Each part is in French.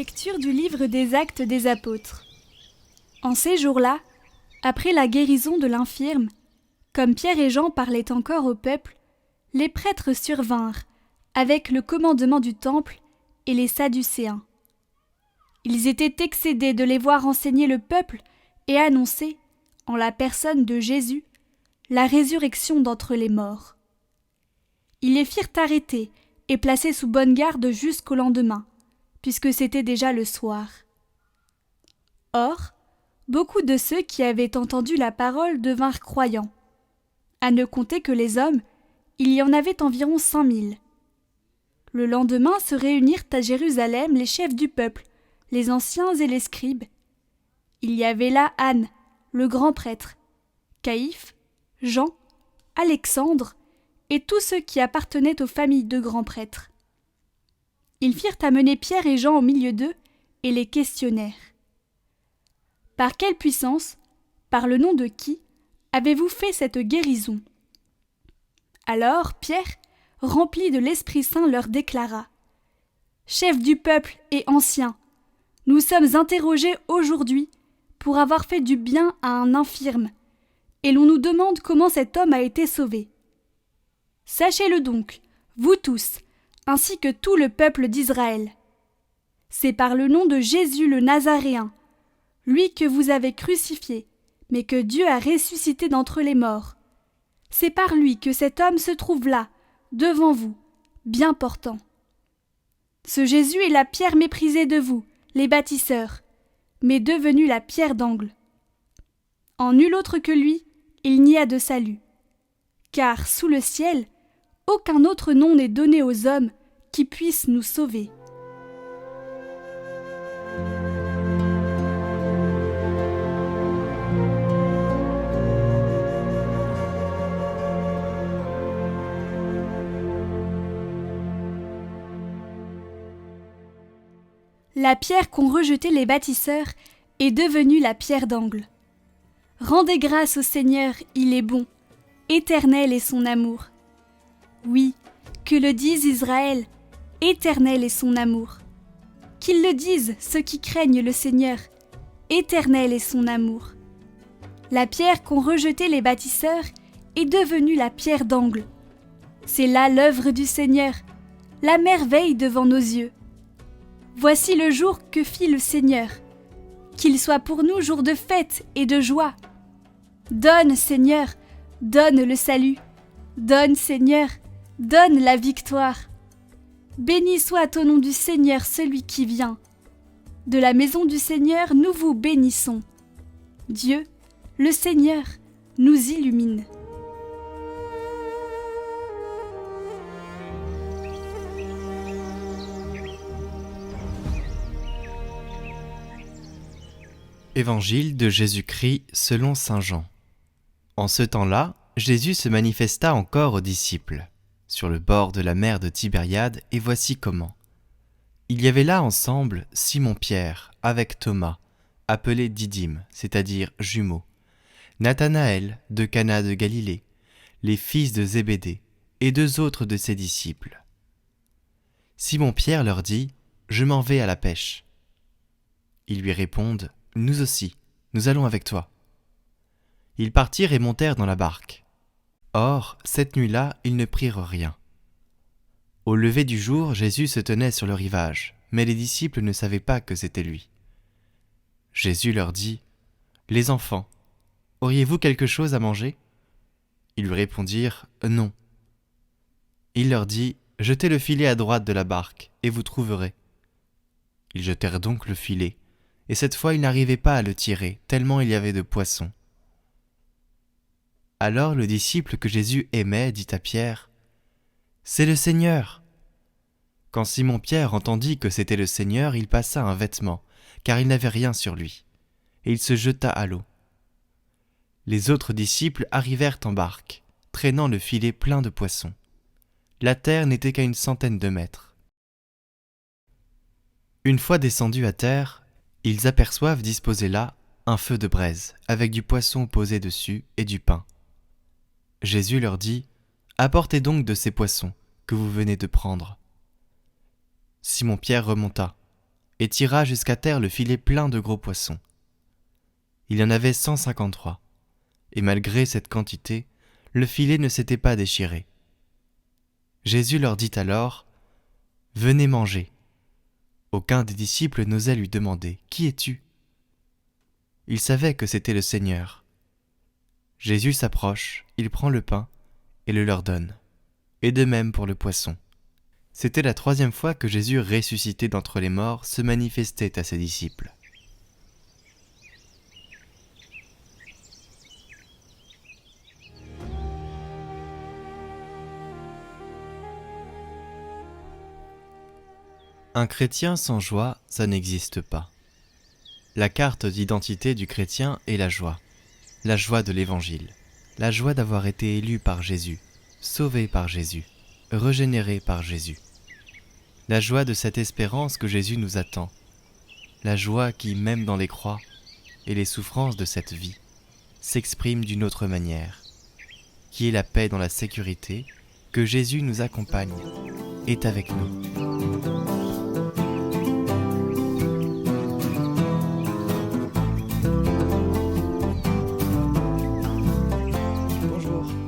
Lecture du livre des Actes des Apôtres. En ces jours-là, après la guérison de l'infirme, comme Pierre et Jean parlaient encore au peuple, les prêtres survinrent, avec le commandement du temple et les Sadducéens. Ils étaient excédés de les voir enseigner le peuple et annoncer, en la personne de Jésus, la résurrection d'entre les morts. Ils les firent arrêter et placer sous bonne garde jusqu'au lendemain, puisque c'était déjà le soir. Or, beaucoup de ceux qui avaient entendu la parole devinrent croyants. À ne compter que les hommes, il y en avait environ 5 000. Le lendemain se réunirent à Jérusalem les chefs du peuple, les anciens et les scribes. Il y avait là Anne, le grand prêtre, Caïphe, Jean, Alexandre et tous ceux qui appartenaient aux familles de grands prêtres. Ils firent amener Pierre et Jean au milieu d'eux et les questionnèrent. « Par quelle puissance, par le nom de qui, avez-vous fait cette guérison ?» Alors Pierre, rempli de l'Esprit Saint, leur déclara : « Chefs du peuple et anciens, nous sommes interrogés aujourd'hui pour avoir fait du bien à un infirme, et l'on nous demande comment cet homme a été sauvé. Sachez-le donc, vous tous, ainsi que tout le peuple d'Israël. C'est par le nom de Jésus le Nazaréen, lui que vous avez crucifié, mais que Dieu a ressuscité d'entre les morts. C'est par lui que cet homme se trouve là, devant vous, bien portant. Ce Jésus est la pierre méprisée de vous, les bâtisseurs, mais devenue la pierre d'angle. En nul autre que lui, il n'y a de salut. Car sous le ciel, aucun autre nom n'est donné aux hommes qui puisse nous sauver. » La pierre qu'ont rejetée les bâtisseurs est devenue la pierre d'angle. Rendez grâce au Seigneur, il est bon, éternel est son amour. Oui, que le dise Israël, éternel est son amour. Qu'ils le disent ceux qui craignent le Seigneur, éternel est son amour. La pierre qu'ont rejetée les bâtisseurs est devenue la pierre d'angle. C'est là l'œuvre du Seigneur, la merveille devant nos yeux. Voici le jour que fit le Seigneur. Qu'il soit pour nous jour de fête et de joie. Donne, Seigneur, donne le salut. Donne, Seigneur, donne la victoire. Béni soit au nom du Seigneur celui qui vient. De la maison du Seigneur, nous vous bénissons. Dieu, le Seigneur, nous illumine. Évangile de Jésus-Christ selon saint Jean. En ce temps-là, Jésus se manifesta encore aux disciples, sur le bord de la mer de Tibériade, et voici comment. Il y avait là ensemble Simon-Pierre avec Thomas, appelé Didyme, c'est-à-dire jumeaux, Nathanaël de Cana de Galilée, les fils de Zébédée, et 2 autres de ses disciples. Simon-Pierre leur dit : « Je m'en vais à la pêche. » Ils lui répondent : « Nous aussi, nous allons avec toi. » Ils partirent et montèrent dans la barque. Or, cette nuit-là, ils ne prirent rien. Au lever du jour, Jésus se tenait sur le rivage, mais les disciples ne savaient pas que c'était lui. Jésus leur dit : « Les enfants, auriez-vous quelque chose à manger ?» Ils lui répondirent : « Non. » Il leur dit : « Jetez le filet à droite de la barque, et vous trouverez. » Ils jetèrent donc le filet, et cette fois ils n'arrivaient pas à le tirer, tellement il y avait de poissons. Alors le disciple que Jésus aimait dit à Pierre : « C'est le Seigneur !» Quand Simon-Pierre entendit que c'était le Seigneur, il passa un vêtement, car il n'avait rien sur lui, et il se jeta à l'eau. Les autres disciples arrivèrent en barque, traînant le filet plein de poissons. La terre n'était qu'à 100 de mètres. Une fois descendus à terre, ils aperçoivent disposé là un feu de braise, avec du poisson posé dessus et du pain. Jésus leur dit : « Apportez donc de ces poissons que vous venez de prendre. » Simon-Pierre remonta. et tira jusqu'à terre le filet plein de gros poissons. Il y en avait 153, et malgré cette quantité, le filet ne s'était pas déchiré. Jésus leur dit alors : « Venez manger. » Aucun des disciples n'osait lui demander : « Qui es-tu » Il savait que c'était le Seigneur. Jésus s'approche, il prend le pain et le leur donne. Et de même pour le poisson. C'était la 3e fois que Jésus, ressuscité d'entre les morts, se manifestait à ses disciples. Un chrétien sans joie, ça n'existe pas. La carte d'identité du chrétien est la joie de l'Évangile, la joie d'avoir été élu par Jésus, sauvé par Jésus, régénéré par Jésus. La joie de cette espérance que Jésus nous attend, la joie qui, même dans les croix et les souffrances de cette vie, s'exprime d'une autre manière, qui est la paix dans la sécurité, que Jésus nous accompagne, est avec nous.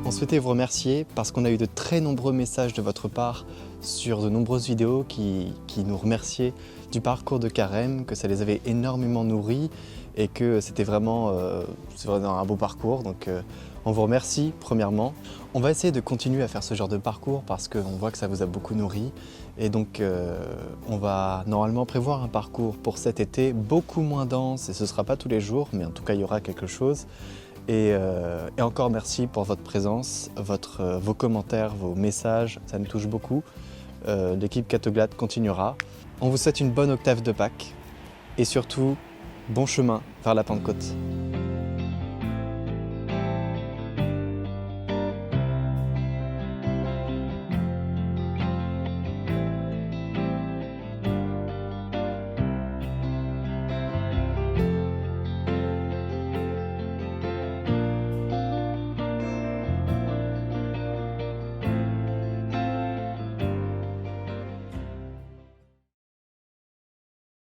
On souhaitait vous remercier parce qu'on a eu de très nombreux messages de votre part sur de nombreuses vidéos qui nous remerciaient du parcours de Carême, que ça les avait énormément nourris et que c'était vraiment un beau parcours. Donc on vous remercie premièrement. On va essayer de continuer à faire ce genre de parcours parce qu'on voit que ça vous a beaucoup nourri. Et donc on va normalement prévoir un parcours pour cet été beaucoup moins dense et ce ne sera pas tous les jours, mais en tout cas il y aura quelque chose. Et encore merci pour votre présence, vos commentaires, vos messages, ça nous touche beaucoup. L'équipe Catoglade continuera. On vous souhaite une bonne octave de Pâques et surtout, bon chemin vers la Pentecôte.